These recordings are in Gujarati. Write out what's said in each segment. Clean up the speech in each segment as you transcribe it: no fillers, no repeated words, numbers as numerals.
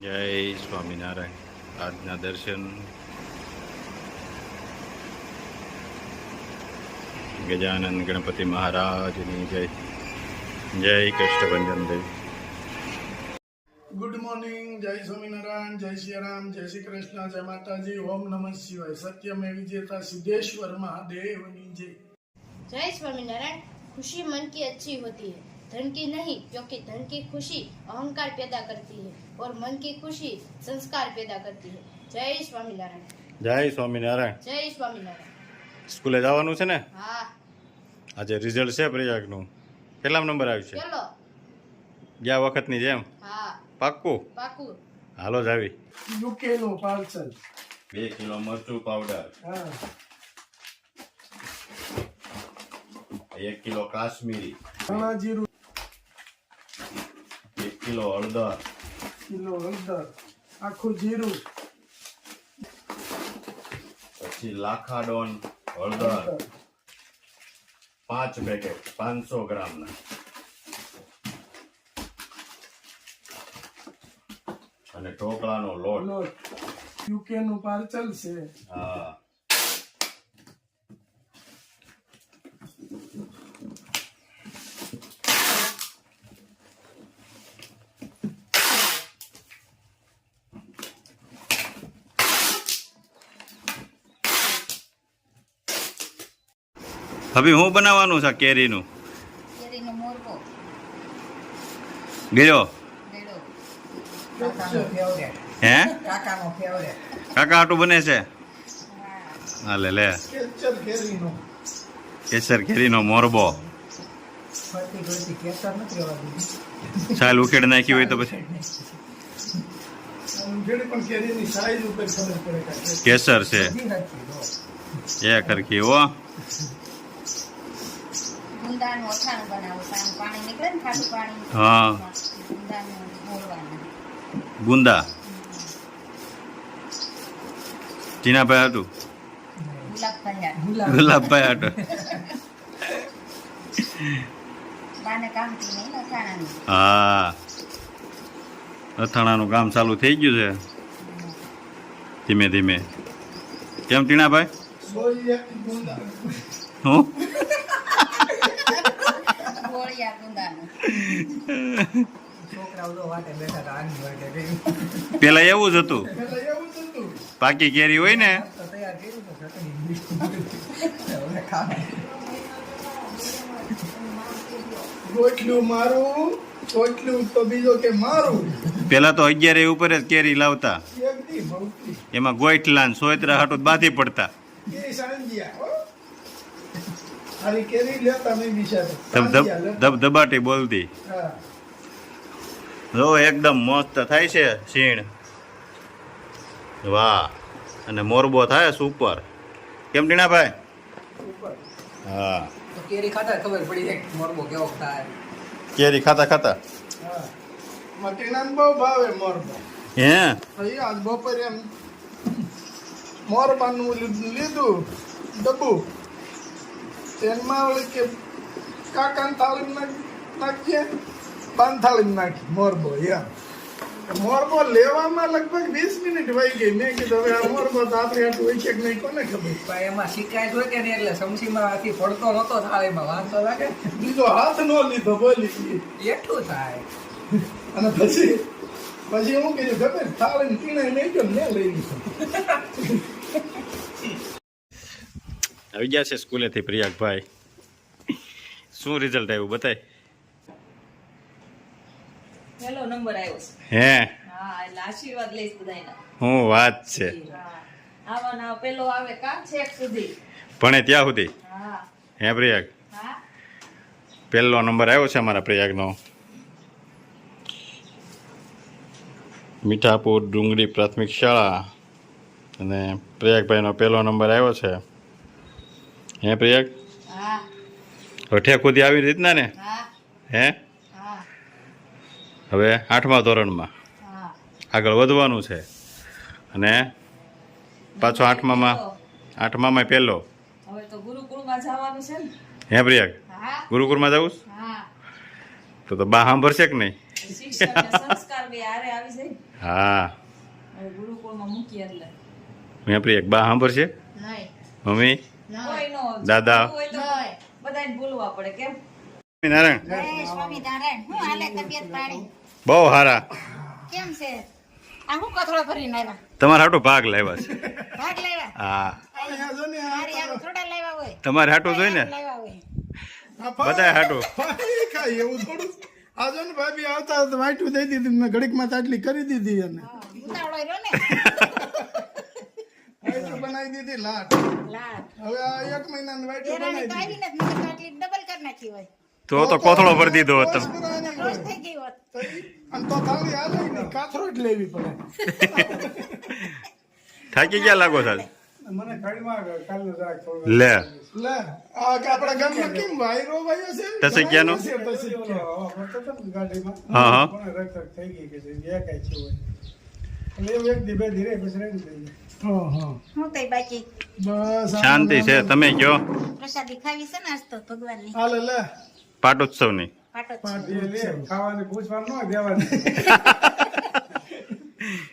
જય સ્વામિનારાયણ. આજના દર્શન ગજાનંદ ગણપતિ મહારાજની જય. જય કષ્ટભંજન દેવ. Good morning. જય સ્વામિનારાયણ, જય શ્રી રામ, જય શ્રી કૃષ્ણ, જય માતાજી, ઓમ નમઃ શિવાય. સત્યમે વિજેતા સિद्धेश्वर महादेवની जय. जय स्वामीनारायण। खुशी मन की अच्छी होती है, धन की नहीं, क्योंकि धन की खुशी अहंकार पैदा करती है और मन की खुशी संस्कार पैदा करती है। जय स्वामीनारायण। જય સ્વામિનારાયણ. जय स्वामीनारायણ। સ્કૂલે જવાનું છે ને? હા, આજે રિઝલ્ટ છે પ્રયાગનું. કેટલામ નંબર આવ્યું છે? ચલો. ગયા વખતની જેમ? હા, પાક્કું? પાકું. હાલો જ આવી. યુકે નો પાર્સલ. 2 કિલો મરચું પાવડર, હા, 1 કિલો કાશ્મીરી, ધાણા જીરું 1 કિલો હળદર, કિલો હળદર, આખું જીરું, પછી લાખાડોન હળદર 5 પેકેટ 500 ગ્રામના, અને ઢોકળાનો લોટ. લોટ. યુકે નું પાર્સલ છે. હા, હવે હું બનાવવાનું છે કેરીનું? કેરીનો મોરબો, ગયો ગળો. હે? કાકા હાટું બને છે? હાલે લે. કેચર કેરીનો. કેસર કેરીનો મોરબો. છાલ ઉખેડ નાખી હોય તો પછી જેની પણ કેરીની સાઈઝ ઉપર ખબર પડે કે કેસર છે એ કરકી હો. ગુંદાનું અથાણું બનાવો, પાણી નીકળે ને ખાટું પાણી. હા. ગુંદાનું મોરવાનું. ગુંદા ટીનાભાઈ હતું, ગુલાબભાઈ ગુલાબભાઈ હતું. બાને કામથી નહીં અથાણાનું. હા, અથાણાનું કામ ચાલુ થઈ ગયું છે ધીમે ધીમે. કેમ ટીનાભાઈ? સોયા ગુંદા. હું ગોળિયા ગુંદાનું. પેલા એવું જ હતું, એટલે એવું જ હતું. પાકી કેરી હોય ને રોટલું મારું, રોટલું તો બીજો કે મારું. પેલા તો 11 ઉપર જ કેરી લાવતા, એકદી ભવતી એમાં ગોઈઠલા ને સોયત્રા હાટું બાંધી પડતા. એ સાંજિયા હો. હારી કેરી લેતા નહીં બિચારા. ધબ ધબ ધબ ધબાટી બોલતી. હા. જો એકદમ મસ્ત થાય છે સીણ. વાહ. અને મોરબો થાય સુપર. કેમ ટીણાભાઈ? ઉપર. હા, તો કેરી ખાતા ખબર પડી જાય મોરબો કેવો થાય. કેરી ખાતા ખાતા. હા. મટીનાને બહુ ભાવે મોરબા. હે? ભાઈ આજ બપોરે એમ મોરબાનું લીધું ડબ્બુ. તેમાં ઓલી કે કાકાને થાળીમાં નાખીએ, પાન થાળીમાં નાખી મોરબો. એમ મોરબો લેવામાં લગભગ 20 મિનિટ વહી ગઈ. મેં કીધું હવે આ મોરબો તો આપણે આટલું હોય છે કે નહીં કોને ખબર. પણ એમાં શિકાયત હોય કે નહીં એટલે સમસીમાં આથી પડતો નતો થાળીમાં વાંધો લાગે બીજો હાથ નો લીધો બોલી. એટલું થાય. અને પછી હું કીધું ખબર થાળીને પીણે નહીં ગયો મેં લઈ લીધું. આવી ગયા છે સ્કૂલેથી પ્રિયાકભાઈ. શું રિઝલ્ટ આવ્યું બતાય? પહેલો નંબર આવ્યો છે. હે? હા, એટલે આશીર્વાદ લઈશ બધાયના. શું વાત છે? હા, આવાનો પેલો આવે કામ છેક સુધી. ભણે ત્યાં સુધી? હા. હે પ્રિયાક? હા. પહેલો નંબર આવ્યો છે અમારા પ્રિયાકનો. મીઠાપુર ડુંગળી પ્રાથમિક શાળા, અને પ્રિયાકભાઈનો પહેલો નંબર આવ્યો છે. હે પ્રિયાક? હા, અઠે ખુદી આવી રીતના ને? હા, હે? હા, હવે 8મા ધોરણમાં હા. આગળ વધવાનું છે, અને પાછો 8મામાં પહેલો. હવે તો ગુરુકુળમાં જવાનું છે ને. હે પ્રિયાક? હા, ગુરુકુળમાં જવું છે? હા. તો બા સાંભળશે કે નહીં? શિક્ષણ ને સંસ્કાર બે હારે આવી જાય. હા હવે ગુરુકુળમાં મૂકીએ એટલે મેં આપણી એક બા સાંભળશે નહીં મમ્મી કોઈ નો દાદા. હોય તો નહીં. બધાને ભૂલવા પડે કેમ નારાયણ જય સ્વામિનારાયણ. હું હાલે તબિયત પાણી? બહુ સારા. કેમ છે? આ હું કથોળો ભરીને આવ્યા? તમારા હાટો ભાગ લાવ્યા છે. ભાગ લાવ્યા? હા અહીંયા જો ને આ મારી હારું થોડા લાવ્યા હોય? તમારે હાટું જોઈ ને લાવ્યા હોય. બધાય હાટું. ભાઈ કાંઈ એવું થોડું આ જો ને ભાભી આવતા તો વાટું દઈ દીધી મેં ઘડીકમાં તાટલી કરી દીધી એને ઉતાવળો રહ્યો ને? વાટું બનાવી દીધી લાટ લાડ. હવે આ 1 મહિનાની વાટું દેરાણી બનાવી તો દીધી આવી નથી, નકર તો આટલી ડબલ કરી નાખી હોય. તો કોથળો ભરી દીધો હોત રોજ તમે. બનાવવાની રોજ હોય. થઈ ગઈ હોત. તો અને તો થાળી હાલે નહીં કાથરો જ લેવી પડે થાકી ગયા લાગો સાહેબ મને ઘડીમાં કાલનું જરાક થોડું લે લે આ કે આપણા ગામમાં કેમ વાયરો વાયો છે તસી ક્યાંનો? તસી ગાડીમાં હા હા થઈ ગઈ કે જે કાંઈ છે હોય એટલે એવું એક દી બે ધીરે પછી રહી ગઈ હા હા હું તઈ બાકી બસ શાંતિ છે તમે કયો પ્રસાદી ખાવી છે ને આજ તો ભગવાનની. હાલે લે પાટોત્સવની પાટો જ છે. પાટી લે ખાવાની પૂછવાનું ન દેવાની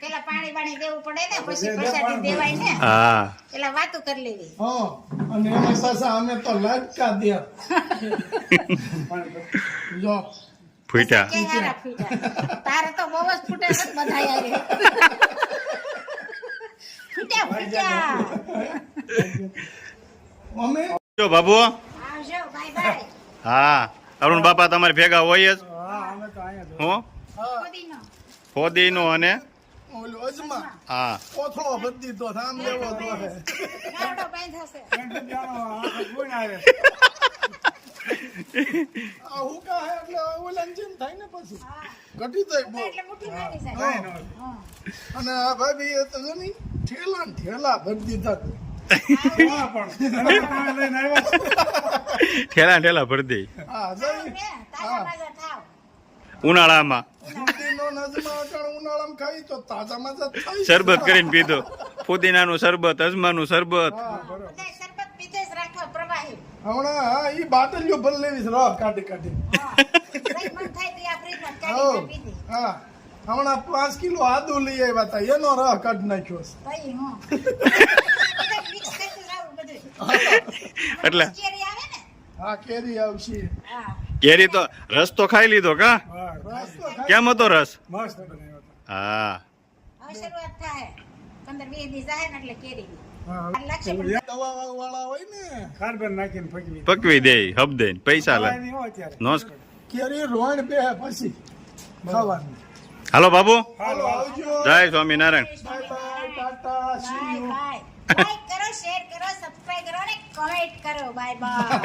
પેલા પાણી બાણી દેવું પડે ને પછી પ્રસાદી દેવાય ને હા પેલા વાતું કરી લેવી. હા અને એમાં સાસા અમે તો લાડકા દે જો ફૂટ્યા કે હારા ફૂટ્યા. તારે તો બહુ જ ફૂટે છે બધા યારે. ફૂટ્યા. અમે જો બાબુ આવજો બાય બાય. હા અરુણ બાપા તમારે ભેગા હોય જ હા અમે તો અહીંયા હું હા કોદીનો. ફોદીનો અને ઓલું અજમા હા કોથળો ભરી દીધો આમ લેવો તો હે ગાવડો બાંધ્યો છે. આ હુકા હે એટલે ઓલાને જેમ થાય ને પછી ઘટી જાય બહુ એટલે મુઠ્ઠી નાખી જાય. હા. અને આ ભાભી એ તો જો ની ઠેલા ને ઠેલા ભરી દીધા ઠેલા ઠેલા ભરી દે હા થાવ જઈ ને, તાજા તાજા થાવ. ઉનાળામાં ફુદીનો નજમા અટાણ ઉનાળામાં ખાઈ તો તાજામાં જ થાય શરબત કરીને પીધો ફુદીનાનું શરબત અજમાનું શરબત બધાય શરબત પીધે જ રાખવા પ્રવાહી. હમણાં હા ઈ બાટલીઓ ભરી લેવી છે રહ કાઢી કાઢી હા. કંઈ મન થાય તો આ ફ્રીજમાં કાઢીને પીધી. હા હમણાં 5 કિલો આદુ લઈ આવ્યા હતા એનો રહ કાઢી નાખ્યો છે તઈ હું. બધા mix થતું જાવું બધું. એટલે કેરી આવે ને? હા કેરી આવશે હા. કેરી તો રસ તો ખાઈ લીધો કા રસ તો ખાઈ કેમ હતો રસ મસ્ત બનાવ્યો હા હવે શરૂઆત થાય 15-20 દી જાય ને એટલે કેરી. હા આ લાગશે પણ દવા વાળા હોય ને ખારબન નાખીને ફકવી પકવી દે હબ દે પૈસા લે નો કેરી રોણ બે પછી ખાવાની હાલો બાબુ હાલો આવજો જય Swaminarayan bye bye tata see bye you bye. Like કરો, શેર કરો, સબસ્ક્રાઇબ કરો અને કમેન્ટ કરો. Bye by.